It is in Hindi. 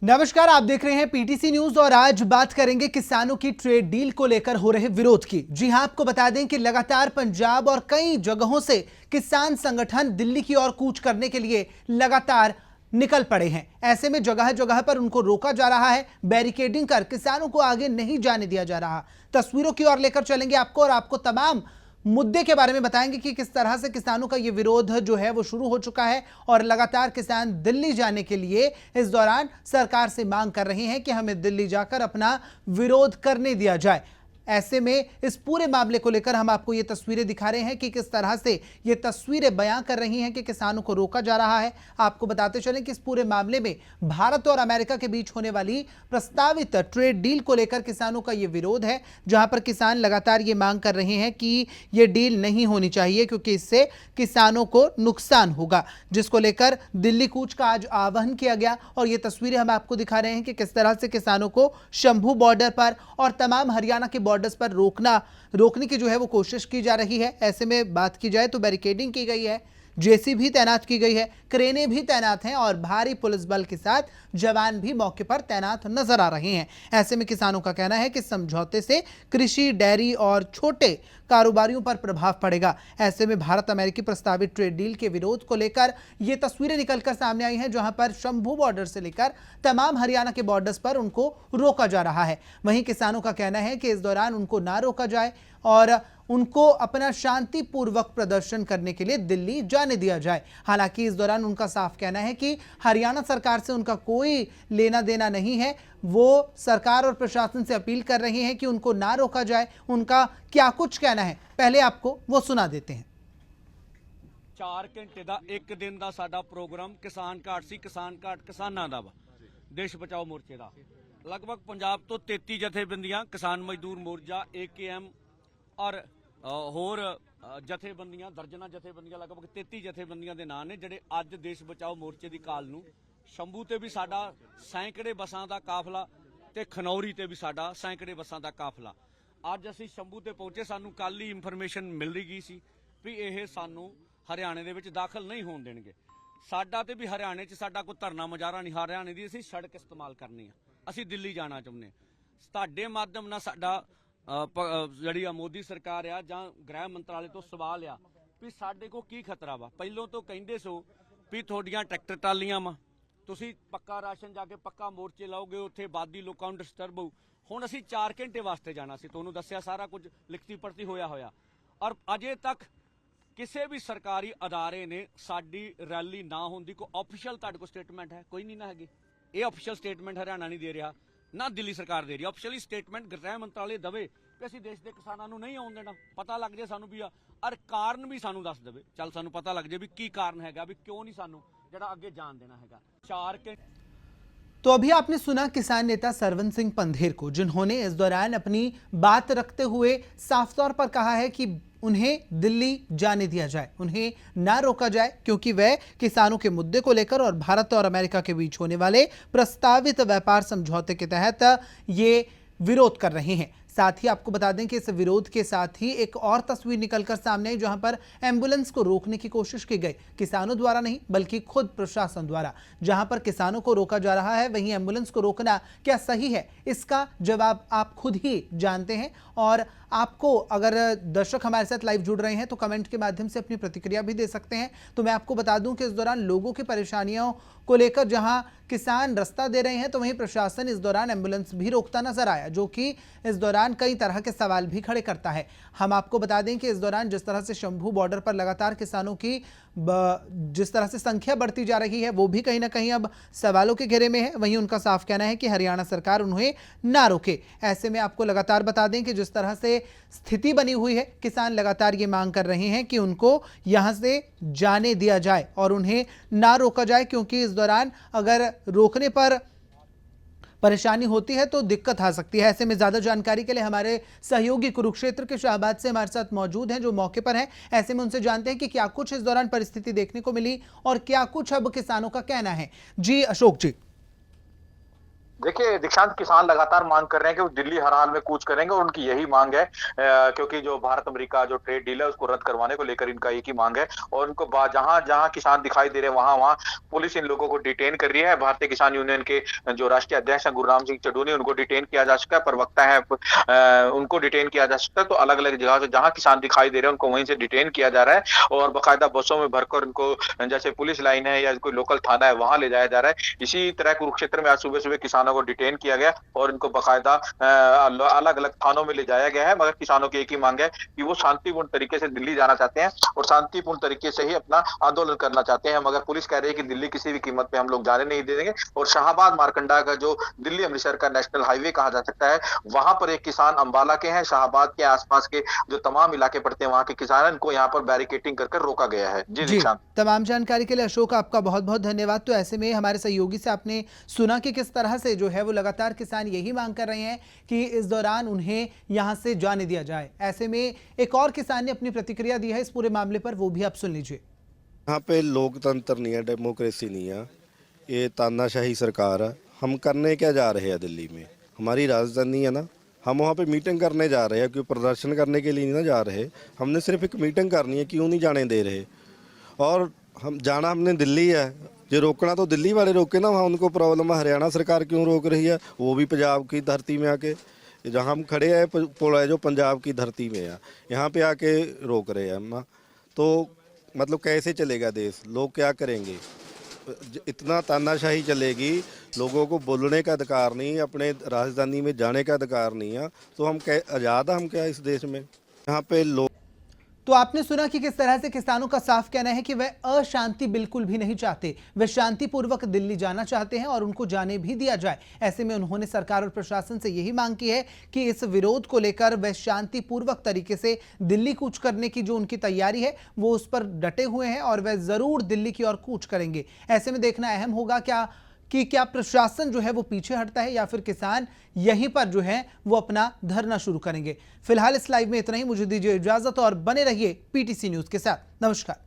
नमस्कार, आप देख रहे हैं पीटीसी न्यूज और आज बात करेंगे किसानों की ट्रेड डील को लेकर हो रहे विरोध की। जी हां, आपको बता दें कि लगातार पंजाब और कई जगहों से किसान संगठन दिल्ली की ओर कूच करने के लिए लगातार निकल पड़े हैं। ऐसे में जगह जगह पर उनको रोका जा रहा है, बैरिकेडिंग कर किसानों को आगे नहीं जाने दिया जा रहा। तस्वीरों की ओर लेकर चलेंगे आपको और आपको तमाम मुद्दे के बारे में बताएंगे कि किस तरह से किसानों का ये विरोध जो है वो शुरू हो चुका है और लगातार किसान दिल्ली जाने के लिए इस दौरान सरकार से मांग कर रहे हैं कि हमें दिल्ली जाकर अपना विरोध करने दिया जाए। ऐसे में इस पूरे मामले को लेकर हम आपको ये तस्वीरें दिखा रहे हैं कि किस तरह से ये तस्वीरें बयां कर रही हैं कि किसानों को रोका जा रहा है। आपको बताते चलें कि इस पूरे मामले में भारत और अमेरिका के बीच होने वाली प्रस्तावित ट्रेड डील को लेकर किसानों का ये विरोध है, जहां पर किसान लगातार ये मांग कर रहे हैं कि ये डील नहीं होनी चाहिए क्योंकि इससे किसानों को नुकसान होगा, जिसको लेकर दिल्ली कूच का आज आह्वान किया गया। और ये तस्वीरें हम आपको दिखा रहे हैं कि किस तरह से किसानों को शंभू बॉर्डर पर और तमाम हरियाणा के बॉर्डर्स पर रोकने की जो है वो कोशिश की जा रही है। ऐसे में बात की जाए तो बैरिकेडिंग की गई है, जेसीबी तैनात की गई है, क्रेनें भी तैनात हैं और भारी पुलिस बल के साथ जवान भी मौके पर तैनात नजर आ रहे हैं। ऐसे में किसानों का कहना है कि समझौते से कृषि, डेयरी और छोटे कारोबारियों पर प्रभाव पड़ेगा। ऐसे में भारत अमेरिकी प्रस्तावित ट्रेड डील के विरोध को लेकर ये तस्वीरें निकलकर सामने आई हैं, जहां पर शंभू बॉर्डर से लेकर तमाम हरियाणा के बॉर्डर्स पर उनको रोका जा रहा है। वहीं किसानों का कहना है कि इस दौरान उनको ना रोका जाए और उनको अपना शांतिपूर्वक प्रदर्शन करने के लिए दिल्ली जाने दिया जाए। हालांकि इस दौरान उनका साफ कहना है कि हरियाणा सरकार से उनका कोई लेना देना नहीं है। वो सरकार और प्रशासन से अपील कर रहे हैं कि उनको ना रोका जाए। उनका क्या कुछ कहना है, पहले आपको वो सुना देते हैं। 4 घंटे का एक दिन का साडा प्रोग्राम किसान घाट सी। किसान घाट किसानां दा वा, देश बचाओ मोर्चे का। लगभग पंजाब तो 33 जथेबंदियां, किसान मजदूर मोर्चा, AKM और होर जथेबंदियां, दर्जना जथेबंदियां, लगभग 33 जथेबंदियां दे नां ने ਜਿਹੜੇ ਅੱਜ देश बचाओ मोर्चे की काल ਨੂੰ शंभू ते भी साडा सैकड़े बसां दा काफला ते खनौरी ते भी साडा सैकड़े बसां दा काफला। ਅੱਜ ਅਸੀਂ शंभू ते पहुंचे, सानू कल ही इंफॉर्मेशन मिल गई सी भी ਇਹ ਸਾਨੂੰ हरियाणे ਦੇ ਵਿੱਚ ਦਾਖਲ नहीं होण देणगे। ਸਾਡਾ ਤੇ ਵੀ हरियाणे 'ਚ ਸਾਡਾ ਕੋਈ ਧਰਨਾ ਮੁਜ਼ਾਹਰਾ नहीं, हरियाणे ਦੀ ਅਸੀਂ सड़क इस्तेमाल करनी आ। ਅਸੀਂ ਦਿੱਲੀ ਜਾਣਾ ਚਾਹੁੰਦੇ ਹਾਂ। ਤੁਹਾਡੇ ਮਾਧਿਅਮ ਨਾਲ ਸਾਡਾ ਜਿਹੜੀ ਆ ਮੋਦੀ ਸਰਕਾਰ ਆ ਜਾਂ ਗ੍ਰਹਿ ਮੰਤਰਾਲੇ ਤੋਂ ਸਵਾਲ ਆ ਵੀ ਸਾਡੇ ਕੋ ਕੀ ਖਤਰਾ ਵਾ। ਪਹਿਲੋਂ ਤੋਂ ਕਹਿੰਦੇ ਸੋ ਵੀ ਤੁਹਾਡੀਆਂ ਟਰੈਕਟਰ ਟਰਾਲੀਆਂ ਵਾ, ਤੁਸੀਂ ਪੱਕਾ ਰਾਸ਼ਨ ਜਾ ਕੇ ਪੱਕਾ ਮੋਰਚੇ ਲਾਓਗੇ, ਉੱਥੇ ਬਾਦੀ ਲੋਕਾਂ ਨੂੰ ਡਿਸਟਰਬ ਹੋਊ। ਹੁਣ ਅਸੀਂ 4 ਘੰਟੇ ਵਾਸਤੇ ਜਾਣਾ ਸੀ, ਤੁਹਾਨੂੰ ਦੱਸਿਆ ਸਾਰਾ ਕੁਝ ਲਿਖਤੀ ਪੜਤੀ ਹੋਇਆ ਔਰ ਅਜੇ ਤੱਕ ਕਿਸੇ ਵੀ ਸਰਕਾਰੀ ਅਦਾਰੇ ਨੇ ਸਾਡੀ ਰੈਲੀ ਨਾ ਹੋਣ ਦੀ ਕੋਈ ਆਫੀਸ਼ੀਅਲ ਤੁਹਾਡੇ ਕੋਲ ਸਟੇਟਮੈਂਟ ਹੈ? ਕੋਈ ਨਹੀਂ ਨਾ ਹੈਗੀ। ਇਹ ਆਫੀਸ਼ੀਅਲ ਸਟੇਟਮੈਂਟ ਹਰਿਆਣਾ ਨਹੀਂ ਦੇ ਰਿਹਾ, ਨਾ ਦਿੱਲੀ ਸਰਕਾਰ ਦੇ ਰਹੀ। ਆਫੀਸ਼ੀਅਲੀ ਸਟੇਟਮੈਂਟ ਗ੍ਰਹਿ ਮੰਤਰਾਲੇ ਦਵੇ ਕਿ ਅਸੀਂ ਦੇਸ਼ ਦੇ ਕਿਸਾਨਾਂ ਨੂੰ ਨਹੀਂ ਆਉਣ ਦੇਣਾ। ਪਤਾ ਲੱਗ ਜੇ ਸਾਨੂੰ ਵੀ ਔਰ ਕਾਰਨ ਵੀ ਸਾਨੂੰ ਦੱਸ ਦੇਵੇ, ਚੱਲ ਸਾਨੂੰ ਪਤਾ ਲੱਗ ਜੇ ਵੀ ਕੀ ਕਾਰਨ ਹੈਗਾ, ਵੀ ਕਿਉਂ ਨਹੀਂ ਸਾਨੂੰ ਜਿਹੜਾ ਅੱਗੇ ਜਾਣ ਦੇਣਾ ਹੈਗਾ। 4 घंटे तो अभी आपने सुना किसान नेता सरवन सिंह पंधेर को, जिन्होंने इस दौरान अपनी बात रखते हुए साफ तौर पर कहा है कि उन्हें दिल्ली जाने दिया जाए, उन्हें ना रोका जाए, क्योंकि वह किसानों के मुद्दे को लेकर और भारत और अमेरिका के बीच होने वाले प्रस्तावित व्यापार समझौते के तहत ये विरोध कर रहे हैं। साथ ही आपको बता दें कि इस विरोध के साथ ही एक और तस्वीर निकलकर सामने आई, जहां पर एम्बुलेंस को रोकने की कोशिश की गई, किसानों द्वारा नहीं बल्कि खुद प्रशासन द्वारा। जहां पर किसानों को रोका जा रहा है, वहीं एम्बुलेंस को रोकना क्या सही है, इसका जवाब आप खुद ही जानते हैं। और आपको, अगर दर्शक हमारे साथ लाइव जुड़ रहे हैं तो कमेंट के माध्यम से अपनी प्रतिक्रिया भी दे सकते हैं। तो मैं आपको बता दूं कि इस दौरान लोगों की परेशानियों को लेकर जहां किसान रास्ता दे रहे हैं, तो वहीं प्रशासन इस दौरान एम्बुलेंस भी रोकता नजर आया, जो कि इस दौरान कई तरह के सवाल भी खड़े करता है। हम आपको बता दें कि इस दौरान जिस तरह से शंभू बॉर्डर पर लगातार किसानों की जिस तरह से संख्या बढ़ती जा रही है, वो भी कहीं ना कहीं अब सवालों के घेरे में है। वहीं उनका साफ कहना है कि हरियाणा सरकार उन्हें ना रोके। ऐसे में आपको लगातार बता दें कि जिस तरह से स्थिति बनी हुई है, किसान लगातार ये मांग कर रहे हैं कि उनको यहां से जाने दिया जाए और उन्हें ना रोका जाए, क्योंकि इस दौरान अगर रोकने पर परेशानी होती है तो दिक्कत आ सकती है। ऐसे में ज्यादा जानकारी के लिए हमारे सहयोगी कुरुक्षेत्र के शाहबाद से हमारे साथ मौजूद हैं, जो मौके पर हैं। ऐसे में उनसे जानते हैं कि क्या कुछ इस दौरान परिस्थिति देखने को मिली और क्या कुछ अब किसानों का कहना है। जी अशोक जी। देखिए दीक्षांत, किसान लगातार मांग कर रहे हैं कि वो दिल्ली हर हाल में कूच करेंगे और उनकी यही मांग है, क्योंकि जो भारत अमेरिका जो ट्रेड डील है उसको रद्द करवाने को लेकर इनका एक ही मांग है। और उनको जहां जहां किसान दिखाई दे रहे हैं वहां वहां पुलिस इन लोगों को डिटेन कर रही है। भारतीय किसान यूनियन के जो राष्ट्रीय अध्यक्ष हैं गुरनाम सिंह चड्ढूनी, उनको डिटेन किया जा चुका है। प्रवक्ता है, उनको डिटेन किया जा सकता है। तो अलग अलग जगह से जहां किसान दिखाई दे रहे हैं उनको वहीं से डिटेन किया जा रहा है और बाकायदा बसों में भरकर उनको, जैसे पुलिस लाइन है या कोई लोकल थाना है, वहां ले जाया जा रहा है। इसी तरह कुरुक्षेत्र में आज सुबह सुबह किसानों को डिटेन किया गया और इनको बाकायदा अलग अलग थानों में ले जाया गया है। मगर किसानों की एक ही मांग है कि वो शांतिपूर्ण तरीके से दिल्ली जाना चाहते हैं और शांतिपूर्ण तरीके से ही अपना आंदोलन करना चाहते हैं। मगर पुलिस कह रही है कि दिल्ली किसी भी कीमत पे हम लोग जाने नहीं देंगे। और शाहबाद मारकंडा का जो दिल्ली अमृतसर का नेशनल हाईवे कहा जा सकता है, वहां पर एक किसान अंबाला के हैं, शाहबाद के आसपास के जो तमाम इलाके पड़ते हैं वहां के किसान हैं, इनको यहाँ पर बैरिकेटिंग कर रोका गया है। जी जी, दीक्षांत। तमाम जानकारी के लिए अशोक आपका बहुत बहुत धन्यवाद। तो ऐसे में हमारे सहयोगी से आपने सुना कि किस तरह से जो है वो लगातार किसान यही मांग कर रहे हैं कि इस दौरान उन्हें यहां से जाने दिया जाए। ऐसे में एक और किसान ने अपनी प्रतिक्रिया दी है इस पूरे मामले पर, वो भी आप सुन लीजिए। यहाँ पे लोकतंत्र नहीं है, डेमोक्रेसी नहीं है, ये तानाशाही सरकार है। हम करने क्या जा रहे हैं दिल्ली में? हमारी राजधानी है ना, हम वहाँ पे मीटिंग करने जा रहे हैं, क्यों प्रदर्शन करने के लिए नहीं ना जा रहे। हमने सिर्फ एक मीटिंग करनी है, क्यों नहीं जाने दे रहे। और हम जाना हमने दिल्ली है, जो रोकना तो दिल्ली वाले रोके ना, वहाँ उनको प्रॉब्लम है। हरियाणा सरकार क्यों रोक रही है? वो भी पंजाब की धरती में आके, जहाँ हम खड़े हैं पुल है जो पंजाब की धरती में है, यहाँ पे आके रोक रहे हैं ना। तो मतलब कैसे चलेगा देश? लोग क्या करेंगे? इतना तानाशाही चलेगी, लोगों को बोलने का अधिकार नहीं, अपने राजधानी में जाने का अधिकार नहीं है, तो हम क्या आज़ाद हम क्या इस देश में? यहाँ पे लोग। तो आपने सुना कि किस तरह से किसानों का साफ कहना है कि वह अशांति बिल्कुल भी नहीं चाहते, वे शांतिपूर्वक दिल्ली जाना चाहते हैं और उनको जाने भी दिया जाए। ऐसे में उन्होंने सरकार और प्रशासन से यही मांग की है कि इस विरोध को लेकर वह शांतिपूर्वक तरीके से दिल्ली कूच करने की जो उनकी तैयारी है वो उस पर डटे हुए हैं और वह जरूर दिल्ली की ओर कूच करेंगे। ऐसे में देखना अहम होगा क्या प्रशासन जो है वो पीछे हटता है या फिर किसान यहीं पर जो है वो अपना धरना शुरू करेंगे। फिलहाल इस लाइव में इतना ही, मुझे दीजिए इजाजत और बने रहिए पीटीसी न्यूज के साथ। नमस्कार।